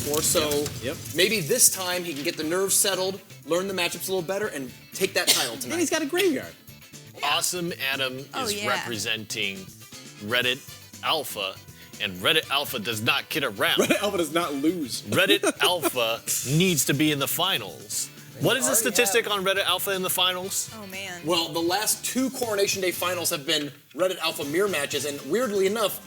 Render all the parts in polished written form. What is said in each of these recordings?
before, so maybe this time he can get the nerves settled, learn the matchups a little better, and take that title tonight. And he's got a graveyard. Awesomeadam is representing Reddit Alpha, and Reddit Alpha does not kid around. Reddit Alpha does not lose. Reddit Alpha needs to be in the finals. What is the statistic on Reddit Alpha in the finals? Oh, man. Well, the last 2 Coronation Day finals have been Reddit Alpha mirror matches, and weirdly enough,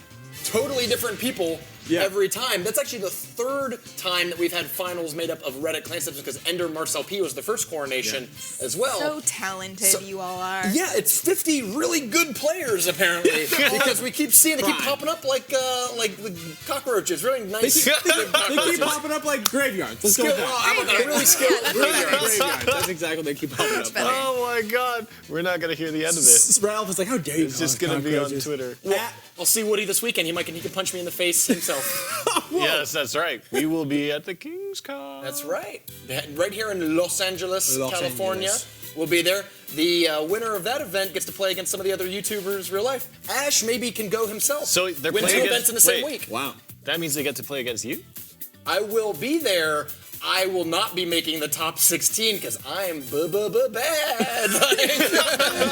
totally different people every time. That's actually the 3rd time that we've had finals made up of Reddit clan steps, because Ender Marcel P was the first Coronation as well. So talented you all are. Yeah, it's 50 really good players apparently, because we keep seeing they keep popping up like the cockroaches. Really nice. They keep popping up like graveyards. Let's go with that. How about that? Really skilled Graveyards. That's exactly what they keep popping up. Oh my God, we're not gonna hear the end of it. Reddit Alpha's like, how dare you? It's just gonna be on Twitter. Well, I'll see Woody this weekend. He can punch me in the face himself. Yes, that's right. We will be at the King's Cup. That's right. Right here in Los Angeles, California. We'll be there. The winner of that event gets to play against some of the other YouTubers real life. Ash maybe can go himself. So they're win playing 2 events in the same week. Wow. That means they get to play against you? I will be there. I will not be making the top 16 because I'm bad.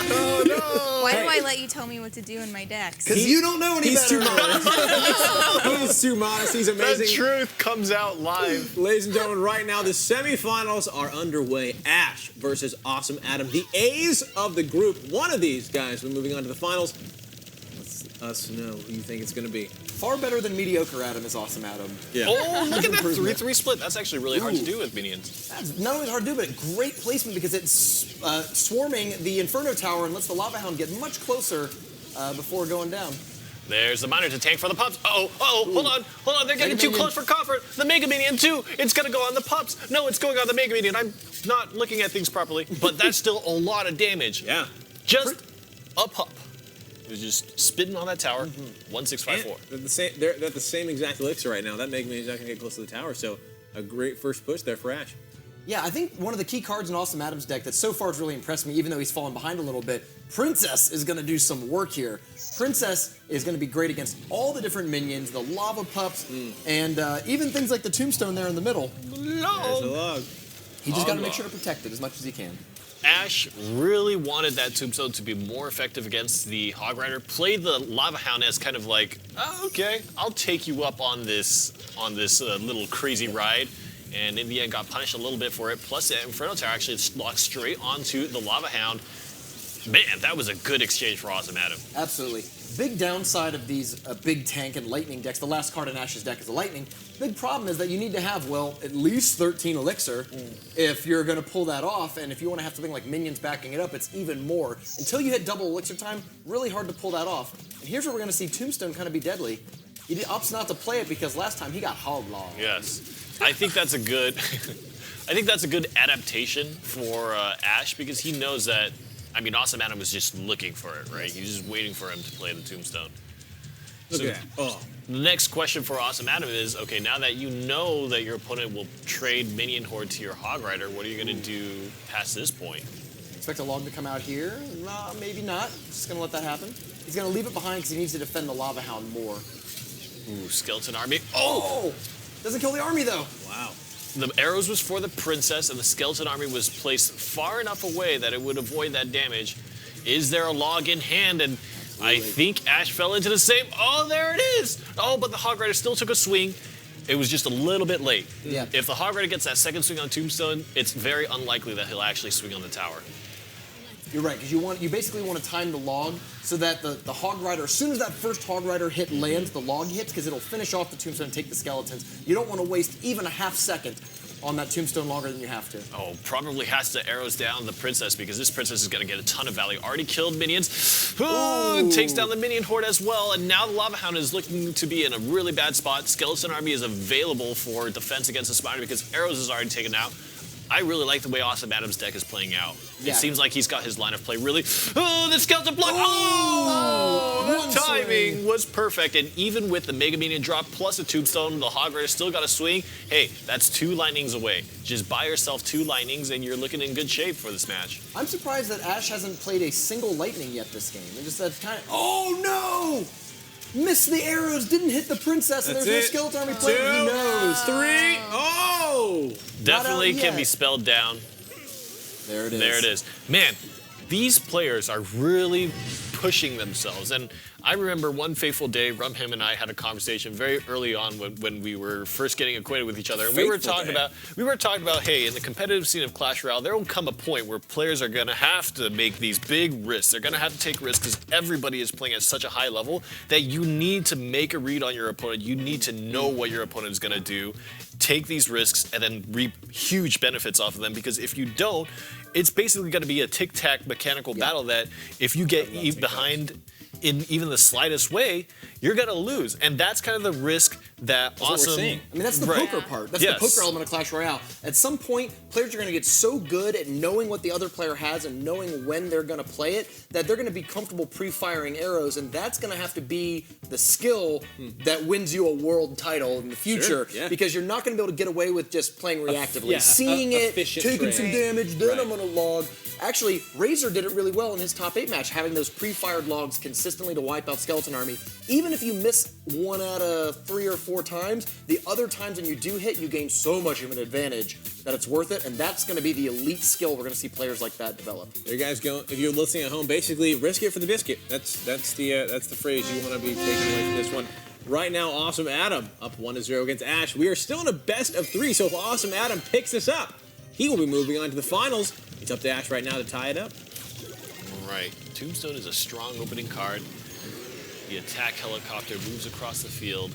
Oh no! Why do I let you tell me what to do in my decks? Because you don't know any He's better. too modest. He's too modest. He's amazing. The truth comes out live. Ladies and gentlemen, right now the semifinals are underway. Ash versus Awesomeadam, the A's of the group. One of these guys will be moving on to the finals. Let us know who you think it's going to be. Far better than mediocre Adam is Awesomeadam. Yeah. Oh, look at that 3-3 split. That's actually really hard to do with minions. That's not only hard to do, but great placement because it's swarming the Inferno Tower and lets the Lava Hound get much closer before going down. There's the miner to tank for the pups. Hold on. They're getting too close for comfort. The Mega Minion, too. It's going to go on the pups. No, it's going on the Mega Minion. I'm not looking at things properly, but that's still a lot of damage. Yeah. Just a pup. It was just spitting on that tower. 1654. They're at the same exact elixir right now. That Mega Man's not going to get close to the tower, so a great first push there for Ash. Yeah, I think one of the key cards in Awesomeadam's deck that so far has really impressed me, even though he's fallen behind a little bit, Princess is going to do some work here. Princess is going to be great against all the different minions, the lava pups, and even things like the tombstone there in the middle. There's a log. He just got to make sure to protect it as much as he can. Ash really wanted that tombstone to be more effective against the Hog Rider. Played the Lava Hound as kind of like, oh, okay, I'll take you up on this little crazy ride. And in the end, got punished a little bit for it. Plus, the Inferno Tower actually locked straight onto the Lava Hound. Man, that was a good exchange for Awesomeadam. Absolutely. Big downside of these big tank and lightning decks, the last card in Ash's deck is a lightning. Big problem is that you need to have, well, at least 13 elixir if you're going to pull that off. And if you want to have something like minions backing it up, it's even more. Until you hit double elixir time, really hard to pull that off. And here's where we're going to see Tombstone kind of be deadly. He opts not to play it because last time he got hog-logged. Yes. I think that's a good I think that's a good adaptation for Ash because he knows that, I mean, Awesomeadam was just looking for it, right? He was just waiting for him to play the Tombstone. The next question for Awesomeadam is, okay, now that you know that your opponent will trade Minion Horde to your Hog Rider, what are you going to do past this point? Expect a log to come out here? Maybe not. Just going to let that happen. He's going to leave it behind because he needs to defend the Lava Hound more. Ooh, Skeleton Army. Oh! Doesn't kill the army, though. Wow. The arrows was for the Princess, and the Skeleton Army was placed far enough away that it would avoid that damage. Is there a log in hand? And I think Ash fell into the same. Oh, there it is. Oh, but the Hog Rider still took a swing. It was just a little bit late. Yeah. If the Hog Rider gets that second swing on Tombstone, it's very unlikely that he'll actually swing on the tower. You're right, because you basically want to time the log so that the Hog Rider, as soon as that first Hog Rider hit lands, the log hits, because it'll finish off the Tombstone and take the skeletons. You don't want to waste even a half second on that Tombstone longer than you have to. Oh, probably has to arrows down the Princess because this Princess is going to get a ton of value. Already killed minions. Ooh, takes down the Minion Horde as well, and now the Lava Hound is looking to be in a really bad spot. Skeleton Army is available for defense against the Spider because arrows is already taken out. I really like the way Awesomeadam's deck is playing out. Yeah. It seems like he's got his line of play really. Oh, the skeleton block! Oh, the timing was perfect. And even with the Mega Minion drop plus a Tombstone, the Hog Rider still got a swing. Hey, that's 2 lightnings away. Just buy yourself 2 lightnings, and you're looking in good shape for this match. I'm surprised that Ash hasn't played a single lightning yet this game. It just that kind of. Oh no! Missed the arrows, didn't hit the princess, and That's there's it. no skeleton army 2, playing. He knows. 3. Oh! Definitely out can yet. be spelled down. There it is. There it is. Man, these players are really pushing themselves. And I remember one fateful day, Rumham and I had a conversation very early on when we were first getting acquainted with each other. And we were talking about, hey, in the competitive scene of Clash Royale, there will come a point where players are going to have to make these big risks. They're going to have to take risks because everybody is playing at such a high level that you need to make a read on your opponent. You need to know what your opponent is going to do, take these risks, and then reap huge benefits off of them. Because if you don't, it's basically going to be a tic-tac mechanical battle that if you get behind in even the slightest way, you're going to lose. And that's kind of the risk that what we're seeing. I mean, that's the poker part. That's the poker element of Clash Royale. At some point, players are going to get so good at knowing what the other player has and knowing when they're going to play it that they're going to be comfortable pre-firing arrows, and that's going to have to be the skill that wins you a world title in the future. Sure, yeah. Because you're not going to be able to get away with just playing reactively. Seeing it, taking trade. some damage, then I'm going to log. Actually, Razor did it really well in his top 8 match, having those pre-fired logs consistently to wipe out Skeleton Army. Even if you miss 1 out of 3 or 4 times, the other times when you do hit, you gain so much of an advantage that it's worth it, and that's going to be the elite skill we're going to see players like that develop. There you guys go. If you're listening at home, basically, risk it for the biscuit. That's the phrase you want to be taking away from this one. Right now, Awesomeadam up 1-0 against Ash. We are still in a best of 3, so if Awesomeadam picks this up, he will be moving on to the finals. It's up to Ash right now to tie it up. All right. Tombstone is a strong opening card. The attack helicopter moves across the field.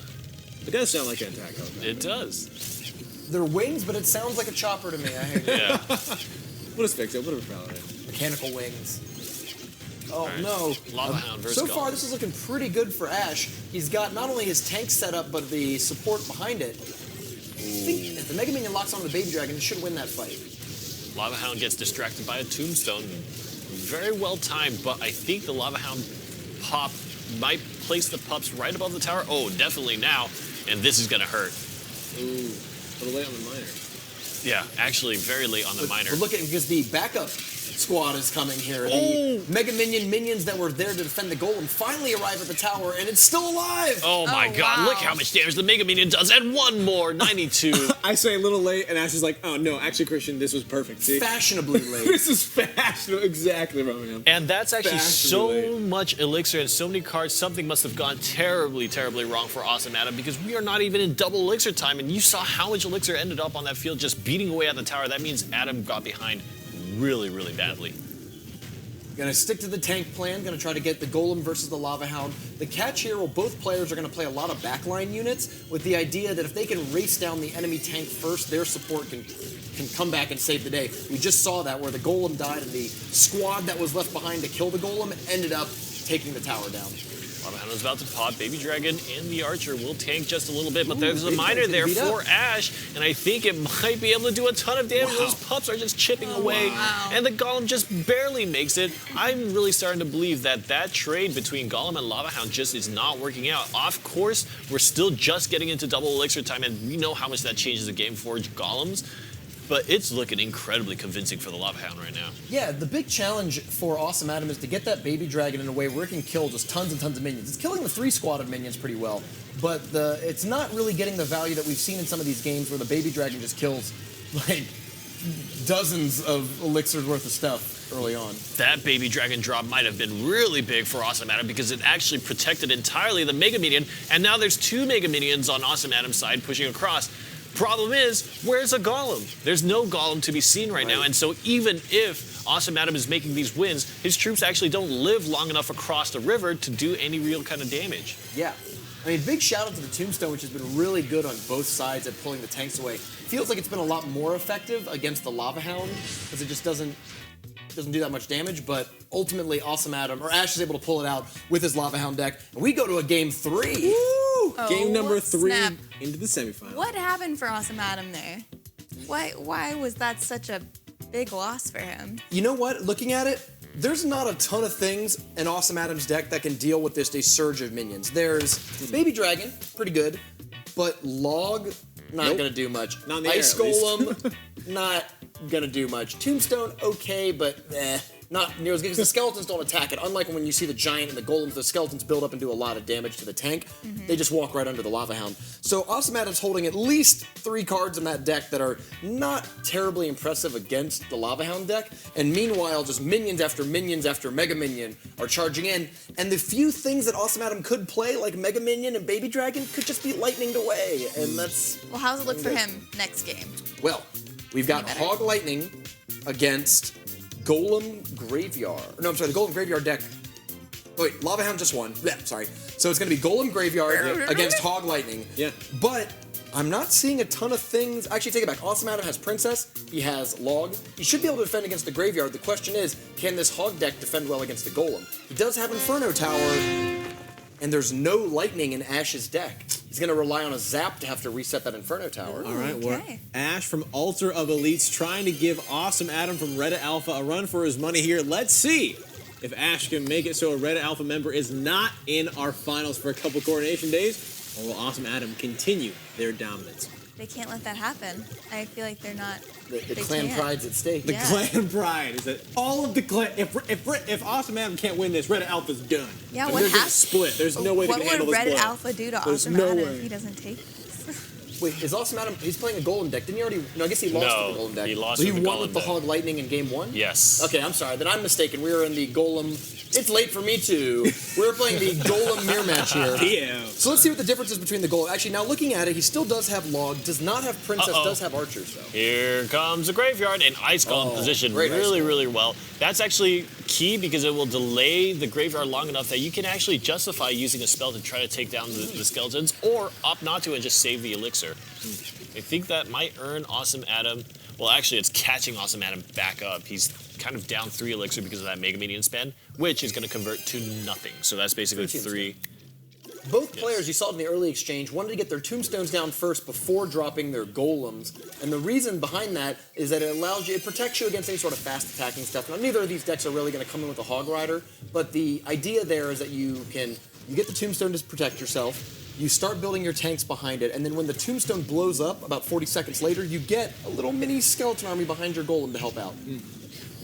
It does sound like an attack helicopter. It does. They're wings, but it sounds like a chopper to me. I hate it. Yeah. We'll just fix it. We'll proud of it. Mechanical wings. Oh, right. no. Lava Hound versus So far, Golem. this is looking pretty good for Ash. He's got not only his tank set up, but the support behind it. I think if the Mega Minion locks onto the Baby Dragon, it should win that fight. Lava Hound gets distracted by a Tombstone. Very well timed, but I think the Lava Hound pop might place the pups right above the tower. Oh, definitely now. And this is going to hurt. Ooh, a little late on the minor. Yeah, actually very late on the minor. But look at it, because the backup squad is coming here. The Mega Minion minions that were there to defend the Golem finally arrive at the tower, and it's still alive! Oh my god, wow. look how much damage the Mega Minion does, and one more, 92. I say a little late, and Ash is like, oh no, actually, Christian, this was perfect. See? Fashionably late. This is fashionable. Exactly, Romeo. And that's actually so Fashionably. much elixir and so many cards. Something must have gone terribly, terribly wrong for Awesomeadam because we are not even in double elixir time. And you saw how much elixir ended up on that field just beating away at the tower. That means Adam got behind really, really badly. Gonna stick to the tank plan, gonna try to get the Golem versus the Lava Hound. The catch here, well, both players are gonna play a lot of backline units with the idea that if they can race down the enemy tank first, their support can come back and save the day. We just saw that where the Golem died and the squad that was left behind to kill the Golem ended up taking the tower down. Lava Hound is about to pop. Baby Dragon and the Archer will tank just a little bit, but there's a Baby miner Dragon's there gonna beat for Ash, and I think it might be able to do a ton of damage. Those pups are just chipping away, and the Golem just barely makes it. I'm really starting to believe that that trade between Golem and Lava Hound just is not working out. Of course, we're still just getting into double elixir time, and we know how much that changes the game for Golems. But it's looking incredibly convincing for the Lava Hound right now. Yeah, the big challenge for Awesomeadam is to get that Baby Dragon in a way where it can kill just tons and tons of minions. It's killing the 3 squad of minions pretty well, but it's not really getting the value that we've seen in some of these games where the Baby Dragon just kills like dozens of elixirs worth of stuff early on. That Baby Dragon drop might have been really big for Awesomeadam because it actually protected entirely the Mega Minion, and now there's 2 Mega Minions on Awesomeadam's side pushing across. Problem is, where's a Golem? There's no Golem to be seen right now, and so even if Awesomeadam is making these wins, his troops actually don't live long enough across the river to do any real kind of damage. Yeah. I mean, big shout out to the Tombstone, which has been really good on both sides at pulling the tanks away. Feels like it's been a lot more effective against the Lava Hound, because it just doesn't do that much damage, but ultimately Awesomeadam, or Ash is able to pull it out with his Lava Hound deck, and we go to a game 3. Woo! Oh, Game number 3 snap. into the semifinals. What happened for Awesomeadam there? Why was that such a big loss for him? You know what? Looking at it, there's not a ton of things in Awesomeadam's deck that can deal with just a surge of minions. There's Baby Dragon, pretty good, but Log, not gonna do much. Not in the Ice air, at least. Golem, not gonna do much. Tombstone, okay, but not near as good, because the skeletons don't attack it. Unlike when you see the giant and the golems, the skeletons build up and do a lot of damage to the tank. They just walk right under the Lava Hound. So Awesomeadam's holding at least 3 cards in that deck that are not terribly impressive against the Lava Hound deck. And meanwhile, just minions after Mega Minion are charging in. And the few things that Awesomeadam could play, like Mega Minion and Baby Dragon, could just be lightninged away. And that's... Well, how's it look for him next game? Well, we've got Hog Lightning against Golem Graveyard. No, I'm sorry, the Golem Graveyard deck. Oh, wait, Lava Hound just won. Yeah, sorry. So it's going to be Golem Graveyard against Hog Lightning. Yeah. But I'm not seeing a ton of things. Actually, take it back. Awesomeadam has Princess. He has Log. He should be able to defend against the Graveyard. The question is, can this Hog deck defend well against the Golem? He does have Inferno Tower, and there's no Lightning in Ash's deck. He's going to rely on a Zap to have to reset that Inferno Tower. All right, Okay. well, Ash from Altar of Elites trying to give Awesomeadam from Reddit Alpha a run for his money here. Let's see if Ash can make it so a Reddit Alpha member is not in our finals for a couple Coronation days, or will Awesomeadam continue their dominance? They can't let that happen. I feel like they're not. The they clan can't. pride's at stake. The Yeah. clan pride is that all of the clan. If Awesomeadam can't win this, Reddit Alpha's done. Yeah, And what they're gonna hap- split. There's no way they What can would handle this Reddit blow. Alpha do to There's no Awesomeadam way. if he doesn't take this? Wait, is Awesomeadam, he's playing a Golem deck. Didn't he already, no, I guess he lost No, with the Golem deck. he lost But with he the won Golem with the deck. Hog Lightning in game 1? Yes. Okay, I'm sorry, then I'm mistaken. We were in the Golem, it's late for me too. We were playing the Golem mirror match here. Yeah. So let's see what the difference is between the Golem. Actually, now looking at it, he still does have Log, does not have Princess, does have Archers though. Here comes the Graveyard, and Ice Golem positioned great Ice really, Golem. really well. That's actually key because it will delay the Graveyard long enough that you can actually justify using a spell to try to take down the skeletons, or opt not to and just save the elixir. I think that might earn Awesomeadam. Well, actually, it's catching Awesomeadam back up. He's kind of down 3 elixir because of that Mega Minion spend, which is going to convert to nothing. So that's basically 3. Both players, you saw it in the early exchange, wanted to get their tombstones down first before dropping their golems. And the reason behind that is that it allows you, it protects you against any sort of fast attacking stuff. Now, neither of these decks are really going to come in with a Hog Rider, but the idea there is that you get the tombstone to protect yourself, you start building your tanks behind it, and then when the tombstone blows up, about 40 seconds later, you get a little mini skeleton army behind your golem to help out.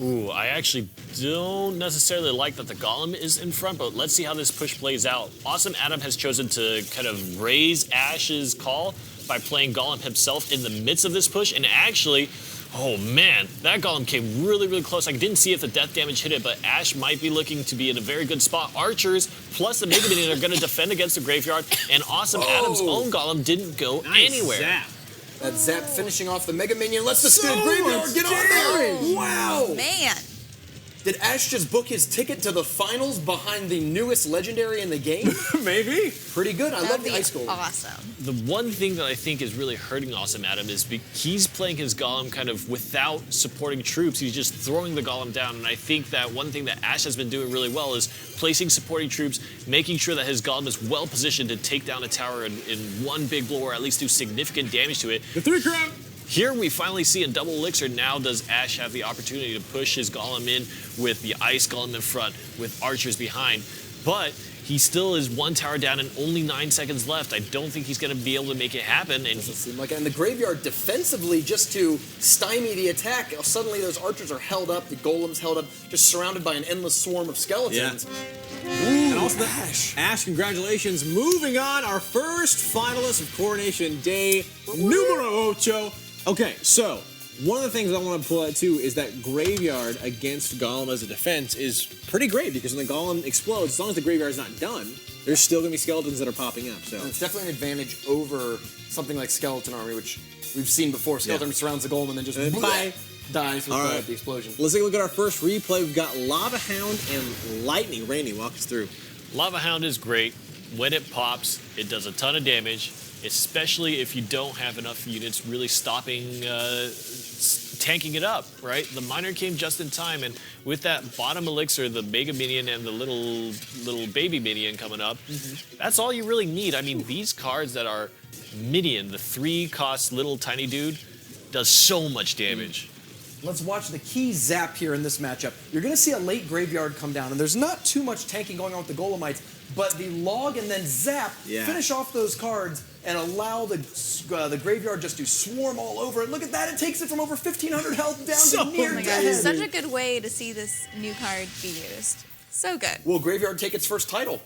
Ooh, I actually don't necessarily like that the Golem is in front, but let's see how this push plays out. Awesomeadam has chosen to kind of raise Ash's call by playing Golem himself in the midst of this push, and actually, oh man, that Golem came really, really close. I didn't see if the death damage hit it, but Ash might be looking to be in a very good spot. Archers plus the Mega Minion are going to defend against the Graveyard, and Awesomeadam's own Golem didn't go anywhere. Zap. That Zap finishing off the Mega Minion lets the So Graveyard get on there! Wow! Man, Did Ash just book his ticket to the finals behind the newest legendary in the game? Maybe. Pretty good. I that'd love the be Ice Golem. awesome. The one thing that I think is really hurting Awesomeadam is he's playing his Golem kind of without supporting troops. He's just throwing the Golem down. And I think that one thing that Ash has been doing really well is placing supporting troops, making sure that his Golem is well positioned to take down a tower in one big blow or at least do significant damage to it. The 3 crown. Here we finally see in double elixir, now does Ash have the opportunity to push his Golem in with the Ice Golem in front, with Archers behind. But he still is 1 tower down and only 9 seconds left. I don't think he's going to be able to make it happen. And Doesn't seem like it. And the Graveyard defensively, just to stymie the attack, suddenly those Archers are held up, the Golem's held up, just surrounded by an endless swarm of skeletons. And also Ash. Ash, congratulations. Moving on, our first finalist of Coronation Day, numero 8. Okay, so one of the things I want to pull out too is that Graveyard against Golem as a defense is pretty great because when the Golem explodes, as long as the Graveyard's not done, there's still going to be skeletons that are popping up. So And it's definitely an advantage over something like Skeleton Army, which we've seen before. Skeleton Army surrounds the Golem and then just bye. dies with All right. the explosion. Let's take a look at our first replay. We've got Lava Hound and Lightning. Randy, walk us through. Lava Hound is great. When it pops, it does a ton of damage, especially if you don't have enough units really stopping, tanking it up, right? The Miner came just in time, and with that bottom elixir, the Mega Minion and the little baby Minion coming up, that's all you really need. I mean, these cards that are Minion, the 3-cost little tiny dude, does so much damage. Let's watch the key Zap here in this matchup. You're going to see a late Graveyard come down, and there's not too much tanking going on with the Golemites, but the Log and then Zap finish off those cards. and allow the graveyard just to swarm all over it. Look at that, it takes it from over 1,500 health down So to near Oh my dead. gosh, such a good way to see this new card be used. So good. Will Graveyard take its first title?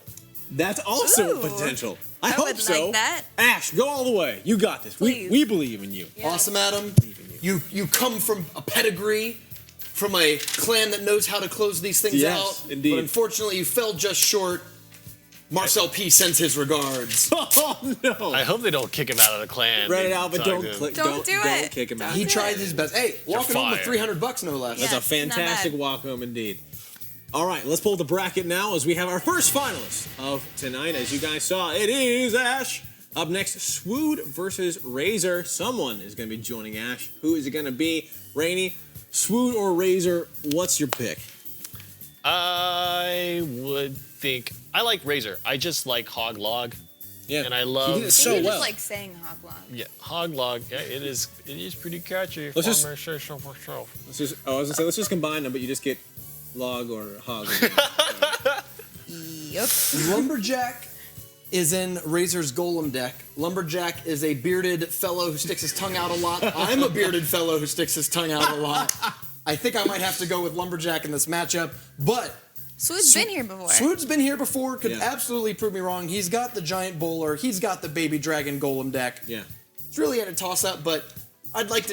That's also Ooh. potential. I I hope would so. like that. Ash, go all the way. You got this. Please. We believe in you. Yeah. Awesome, Adam. You come from a pedigree, from a clan that knows how to close these things Yes, out. indeed. But unfortunately, you fell just short. Marcel P sends his regards. Oh no. I hope they don't kick him out of the clan. Read it out, but Talk don't to him. click. Don't do don't it. kick him out. Don't He do tried it. his best. Hey, walking home with fired. $300 no less. Yeah. That's a it's not fantastic bad. walk home indeed. All right, let's pull the bracket now as we have our first finalist of tonight. As you guys saw, it is Ash. Up next, Swood versus Razor. Someone is going to be joining Ash. Who is it going to be? Rainy, Swood or Razor? What's your pick? I would think I like Razor. I just like Hog Log. Yeah, And I love- He did it I so think you well. just like saying Hoglog. Yeah, Hog Log. Yeah, it is pretty catchy. Let's just- Farmer says so for so. Let's just, I was gonna say, let's just combine them, but you just get log or hog. Yep. Lumberjack is in Razor's Golem deck. Lumberjack is a bearded fellow who sticks his tongue out a lot. I'm a bearded fellow who sticks his tongue out a lot. I think I might have to go with Lumberjack in this matchup, but Swood's been here before. Swood's been here before, could Yeah. absolutely prove me wrong. He's got the giant bowler, he's got the baby dragon golem deck. Yeah. It's really at a toss-up, but I'd like to